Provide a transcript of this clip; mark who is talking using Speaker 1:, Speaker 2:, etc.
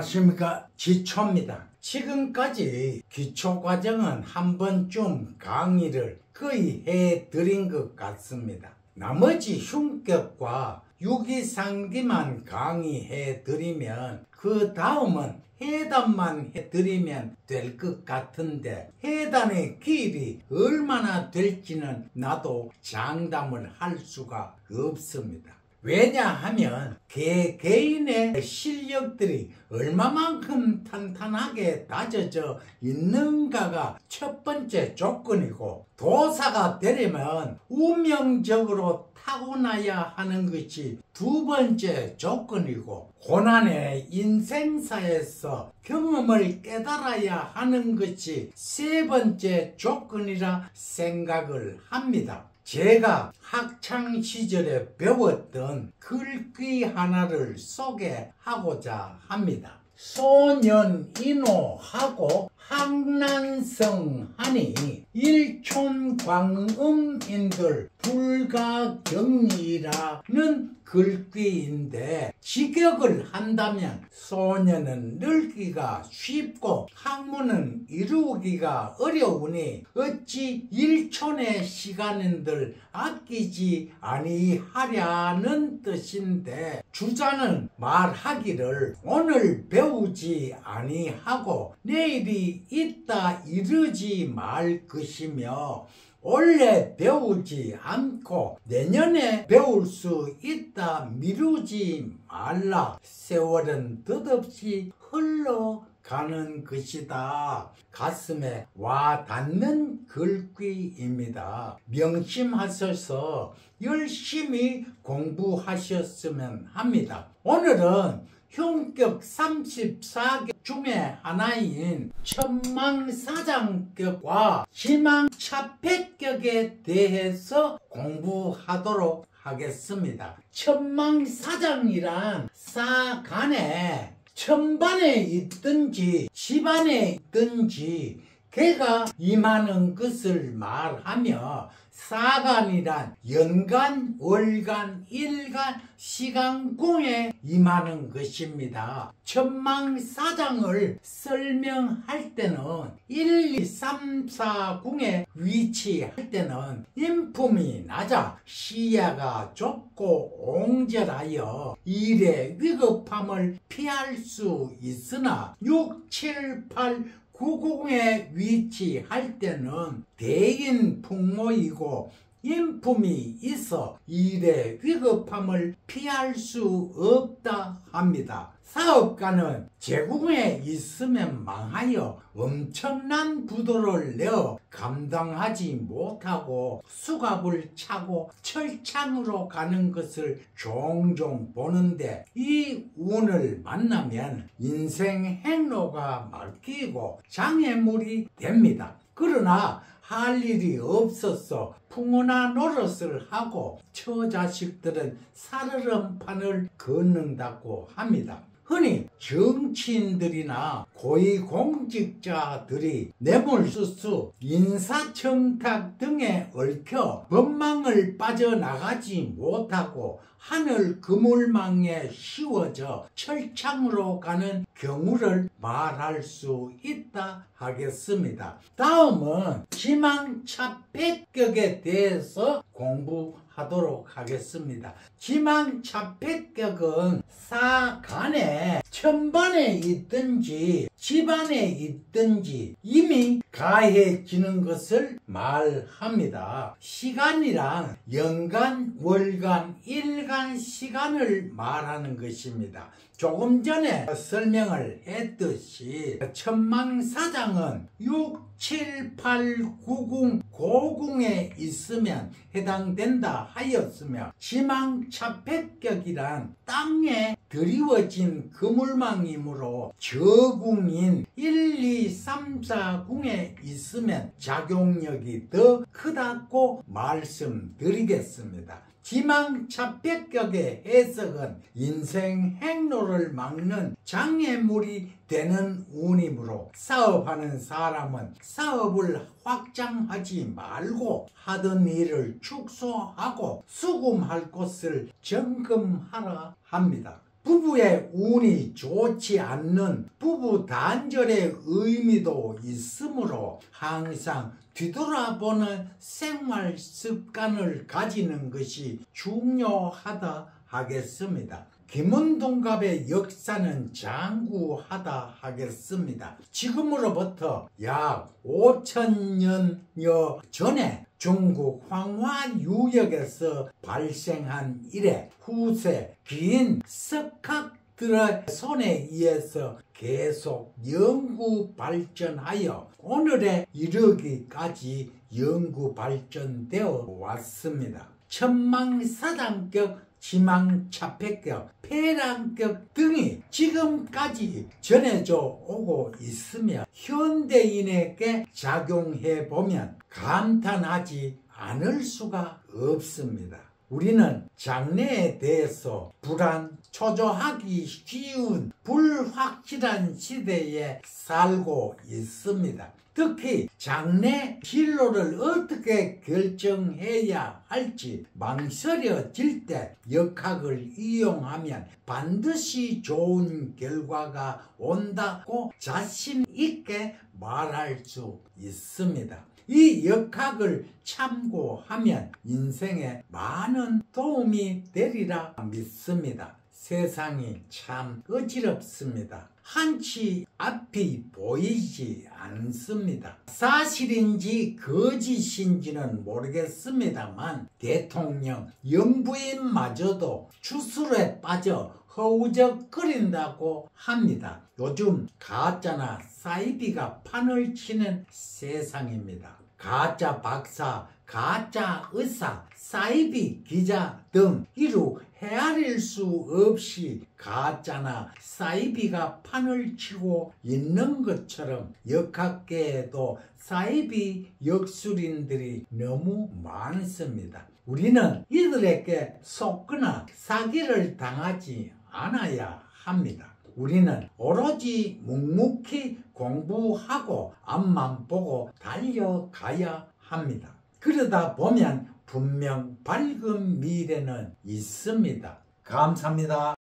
Speaker 1: 안녕하십니까. 지초입니다. 지금까지 기초과정은 한 번쯤 강의를 거의 해드린 것 같습니다. 나머지 흉격과 유기상기만 강의해드리면 그 다음은 해단만 해드리면 될 것 같은데 해단의 길이 얼마나 될지는 나도 장담을 할 수가 없습니다. 왜냐하면 개개인의 실력들이 얼마만큼 탄탄하게 다져져 있는가가 첫 번째 조건이고, 도사가 되려면 운명적으로 타고나야 하는 것이 두 번째 조건이고, 고난의 인생사에서 경험을 깨달아야 하는 것이 세 번째 조건이라 생각을 합니다. 제가 학창시절에 배웠던 글귀 하나를 소개하고자 합니다. 소년인호하고 항난성하니 일촌광음인들 불가경이라는 글귀인데, 직역을 한다면 소년은 늙기가 쉽고 학문은 이루기가 어려우니 어찌 일촌의 시간인들 아끼지 아니하랴는 뜻인데, 주자는 말하기를 오늘 배우지 아니하고 내일이 있다 이르지 말 것이며, 원래 배우지 않고 내년에 배울 수 있다 미루지 말라. 세월은 덧없이 흘러가는 것이다. 가슴에 와 닿는 글귀입니다. 명심하셔서 열심히 공부하셨으면 합니다. 오늘은 흉격 34격 중에 하나인 천망사장격과 지망차패격에 대해서 공부하도록 하겠습니다. 천망사장이란 사간에 천반에 있든지 집안에 있든지 개가 임하는 것을 말하며, 사간이란 연간, 월간, 일간, 시간궁에 임하는 것입니다. 천망사장을 설명할 때는 1, 2, 3, 4궁에 위치할 때는 인품이 낮아 시야가 좁고 옹졸하여 일의 위급함을 피할 수 있으나 6, 7, 8, 9궁에 위치할 때는 대인 풍모이고 인품이 있어 일의 위급함을 피할 수 없다 합니다. 사업가는 제궁에 있으면 망하여 엄청난 부도를 내어 감당하지 못하고 수갑을 차고 철창으로 가는 것을 종종 보는데, 이 운을 만나면 인생 행로가 막히고 장애물이 됩니다. 그러나 할 일이 없어서 풍어나 노릇을 하고 처자식들은 살얼음판을 걷는다고 합니다. 흔히 정치인들이나 고위공직자들이 뇌물수수, 인사청탁 등에 얽혀 법망을 빠져나가지 못하고 하늘 그물망에 씌워져 철창으로 가는 경우를 말할 수 있다 하겠습니다. 다음은 지망차패격에 대해서 공부하도록 하겠습니다. 지망차패격은 사간에 천반에 있든지 집안에 있든지 이미 가해지는 것을 말합니다. 시간이란 연간, 월간, 일간 시간을 말하는 것입니다. 조금 전에 설명을 했듯이 천망사장은 6, 7, 8, 9궁, 고궁에 있으면 해당된다 하였으며, 지망차패격이란 땅에 드리워진 그물망이므로 저궁인 1, 2, 3, 4궁에 있으면 작용력이 더 크다고 말씀드리겠습니다. 지망차패격의 해석은 인생 행로를 막는 장애물이 되는 운이므로, 사업하는 사람은 사업을 확장하지 말고 하던 일을 축소하고 수금할 곳을 점검하라 합니다. 부부의 운이 좋지 않는 부부 단절의 의미도 있으므로 항상 뒤돌아보는 생활 습관을 가지는 것이 중요하다 하겠습니다. 김은동갑의 역사는 장구하다 하겠습니다. 지금으로부터 약 5,000년여 전에 중국 황화유역에서 발생한 이래 후세 긴 석학들의 손에 의해서 계속 연구 발전하여 오늘에 이르기까지 연구 발전되어 왔습니다. 천망사당격, 지망차폐격, 폐랑격 등이 지금까지 전해져 오고 있으며 현대인에게 작용해보면 감탄하지 않을 수가 없습니다. 우리는 장래에 대해서 불안, 초조하기 쉬운 불확실한 시대에 살고 있습니다. 특히 장래 진로를 어떻게 결정해야 할지 망설여질 때 역학을 이용하면 반드시 좋은 결과가 온다고 자신 있게 말할 수 있습니다. 이 역학을 참고하면 인생에 많은 도움이 되리라 믿습니다. 세상이 참 어지럽습니다. 한치 앞이 보이지 않습니다. 사실인지 거짓인지는 모르겠습니다만 대통령, 영부인마저도 추술에 빠져 허우적거린다고 합니다. 요즘 가짜나 사이비가 판을 치는 세상입니다. 가짜 박사, 가짜 의사, 사이비 기자 등 이루 헤아릴 수 없이 가짜나 사이비가 판을 치고 있는 것처럼 역학계에도 사이비 역술인들이 너무 많습니다. 우리는 이들에게 속거나 사기를 당하지 않아야 합니다. 우리는 오로지 묵묵히 공부하고 앞만 보고 달려가야 합니다. 그러다 보면 분명 밝은 미래는 있습니다. 감사합니다.